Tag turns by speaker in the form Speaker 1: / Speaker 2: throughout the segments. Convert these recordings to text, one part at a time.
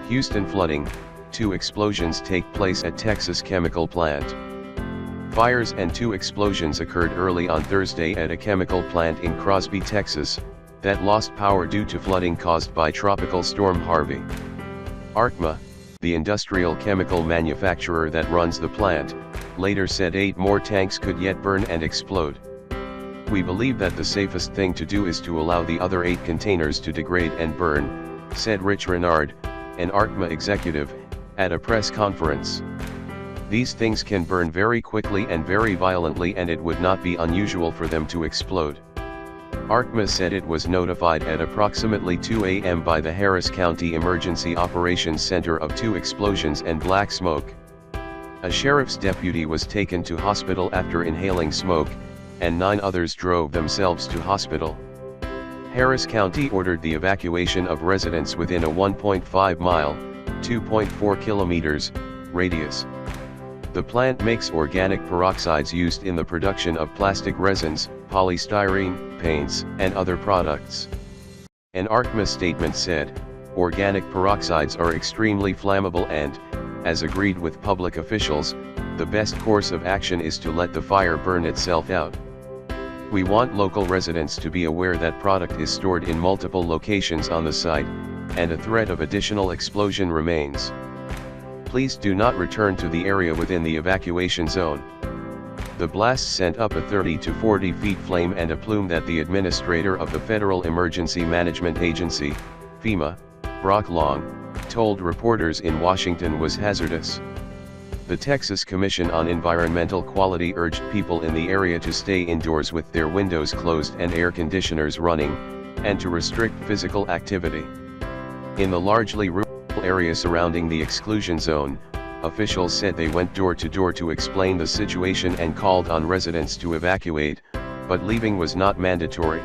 Speaker 1: Houston flooding, 2 explosions take place at Texas chemical plant. Fires and 2 explosions occurred early on Thursday at a chemical plant in Crosby, Texas, that lost power due to flooding caused by Tropical Storm Harvey. Arkema, the industrial chemical manufacturer that runs the plant, later said 8 more tanks could yet burn and explode. "We believe that the safest thing to do is to allow the other 8 containers to degrade and burn," said Rich Renard, an Arkema executive, at a press conference. "These things can burn very quickly and very violently, and it would not be unusual for them to explode." Arkema said it was notified at approximately 2 a.m. by the Harris County Emergency Operations Center of 2 explosions and black smoke. A sheriff's deputy was taken to hospital after inhaling smoke, and 9 others drove themselves to hospital. Harris County ordered the evacuation of residents within a 1.5-mile, 2.4 kilometers, radius. The plant makes organic peroxides used in the production of plastic resins, polystyrene, paints, and other products. An Arkema statement said, "Organic peroxides are extremely flammable and, as agreed with public officials, the best course of action is to let the fire burn itself out. We want local residents to be aware that product is stored in multiple locations on the site, and a threat of additional explosion remains. Please do not return to the area within the evacuation zone." The blast sent up a 30 to 40 feet flame and a plume that the administrator of the Federal Emergency Management Agency, FEMA, Brock Long, told reporters in Washington was hazardous. The Texas Commission on Environmental Quality urged people in the area to stay indoors with their windows closed and air conditioners running, and to restrict physical activity. In the largely rural area surrounding the exclusion zone, officials said they went door to door to explain the situation and called on residents to evacuate, but leaving was not mandatory.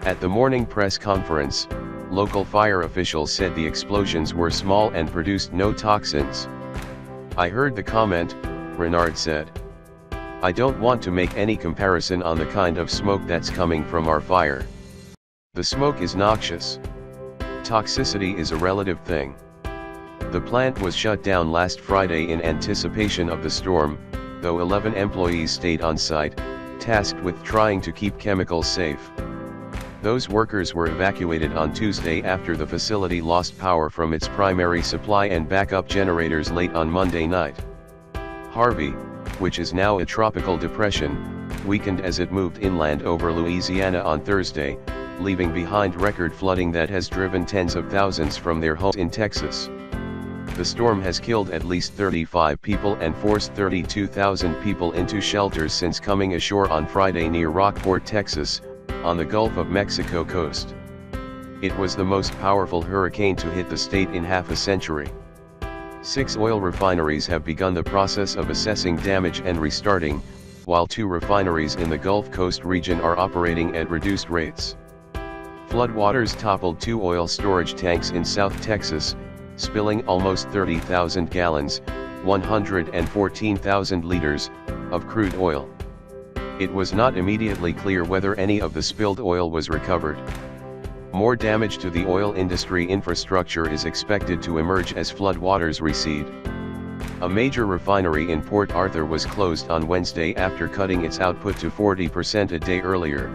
Speaker 1: At the morning press conference, local fire officials said the explosions were small and produced no toxins. "I heard the comment," Renard said. "I don't want to make any comparison on the kind of smoke that's coming from our fire. The smoke is noxious. Toxicity is a relative thing." The plant was shut down last Friday in anticipation of the storm, though 11 employees stayed on site, tasked with trying to keep chemicals safe. Those workers were evacuated on Tuesday after the facility lost power from its primary supply and backup generators late on Monday night. Harvey, which is now a tropical depression, weakened as it moved inland over Louisiana on Thursday, leaving behind record flooding that has driven tens of thousands from their homes in Texas. The storm has killed at least 35 people and forced 32,000 people into shelters since coming ashore on Friday near Rockport, Texas, on the Gulf of Mexico coast. It was the most powerful hurricane to hit the state in half a century. 6 oil refineries have begun the process of assessing damage and restarting, while 2 refineries in the Gulf Coast region are operating at reduced rates. Floodwaters toppled 2 oil storage tanks in South Texas, spilling almost 30,000 gallons, 114,000 liters, of crude oil. It was not immediately clear whether any of the spilled oil was recovered. More damage to the oil industry infrastructure is expected to emerge as floodwaters recede. A major refinery in Port Arthur was closed on Wednesday after cutting its output to 40% a day earlier.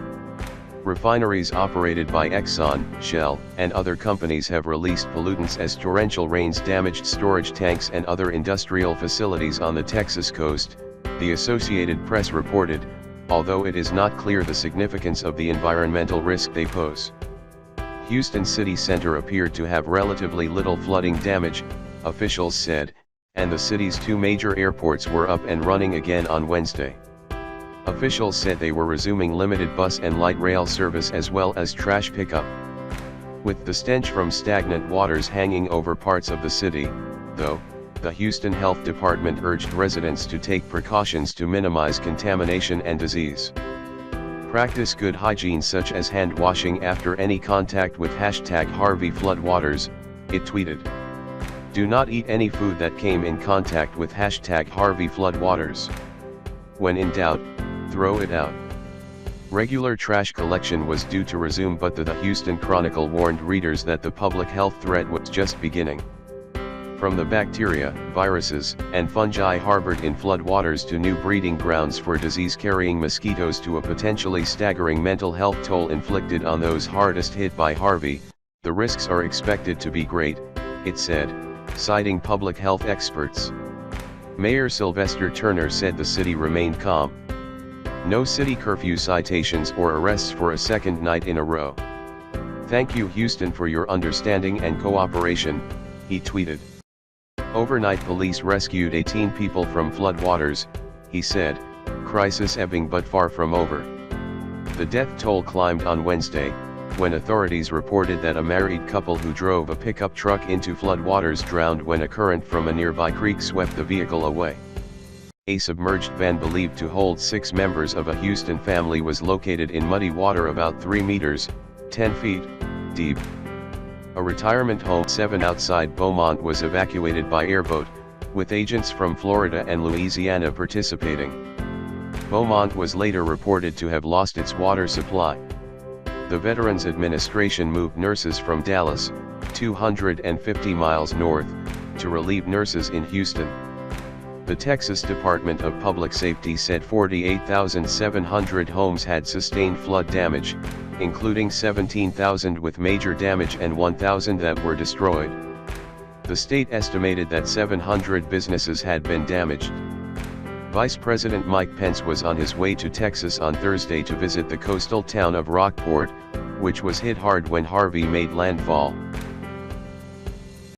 Speaker 1: Refineries operated by Exxon, Shell, and other companies have released pollutants as torrential rains damaged storage tanks and other industrial facilities on the Texas coast, the Associated Press reported, although it is not clear the significance of the environmental risk they pose. Houston city center appeared to have relatively little flooding damage, officials said, and the city's 2 major airports were up and running again on Wednesday. Officials said they were resuming limited bus and light rail service as well as trash pickup. With the stench from stagnant waters hanging over parts of the city, though, the Houston Health Department urged residents to take precautions to minimize contamination and disease. Practice good hygiene such as hand washing after any contact with #Harvey floodwaters, it tweeted. Do not eat any food that came in contact with #Harvey floodwaters. When in doubt, throw it out. Regular trash collection was due to resume, but the Houston Chronicle warned readers that the public health threat was just beginning. From the bacteria, viruses, and fungi harbored in floodwaters to new breeding grounds for disease-carrying mosquitoes to a potentially staggering mental health toll inflicted on those hardest hit by Harvey, the risks are expected to be great, it said, citing public health experts. Mayor Sylvester Turner said the city remained calm. No city curfew citations or arrests for a second night in a row. "Thank you Houston for your understanding and cooperation," he tweeted. Overnight police rescued 18 people from floodwaters, he said, crisis ebbing but far from over. The death toll climbed on Wednesday, when authorities reported that a married couple who drove a pickup truck into floodwaters drowned when a current from a nearby creek swept the vehicle away. A submerged van believed to hold 6 members of a Houston family was located in muddy water about 3 meters, 10 feet, deep. A retirement home 7 outside Beaumont was evacuated by airboat, with agents from Florida and Louisiana participating. Beaumont was later reported to have lost its water supply. The Veterans Administration moved nurses from Dallas, 250 miles north, to relieve nurses in Houston. The Texas Department of Public Safety said 48,700 homes had sustained flood damage, including 17,000 with major damage and 1,000 that were destroyed. The state estimated that 700 businesses had been damaged. Vice President Mike Pence was on his way to Texas on Thursday to visit the coastal town of Rockport, which was hit hard when Harvey made landfall.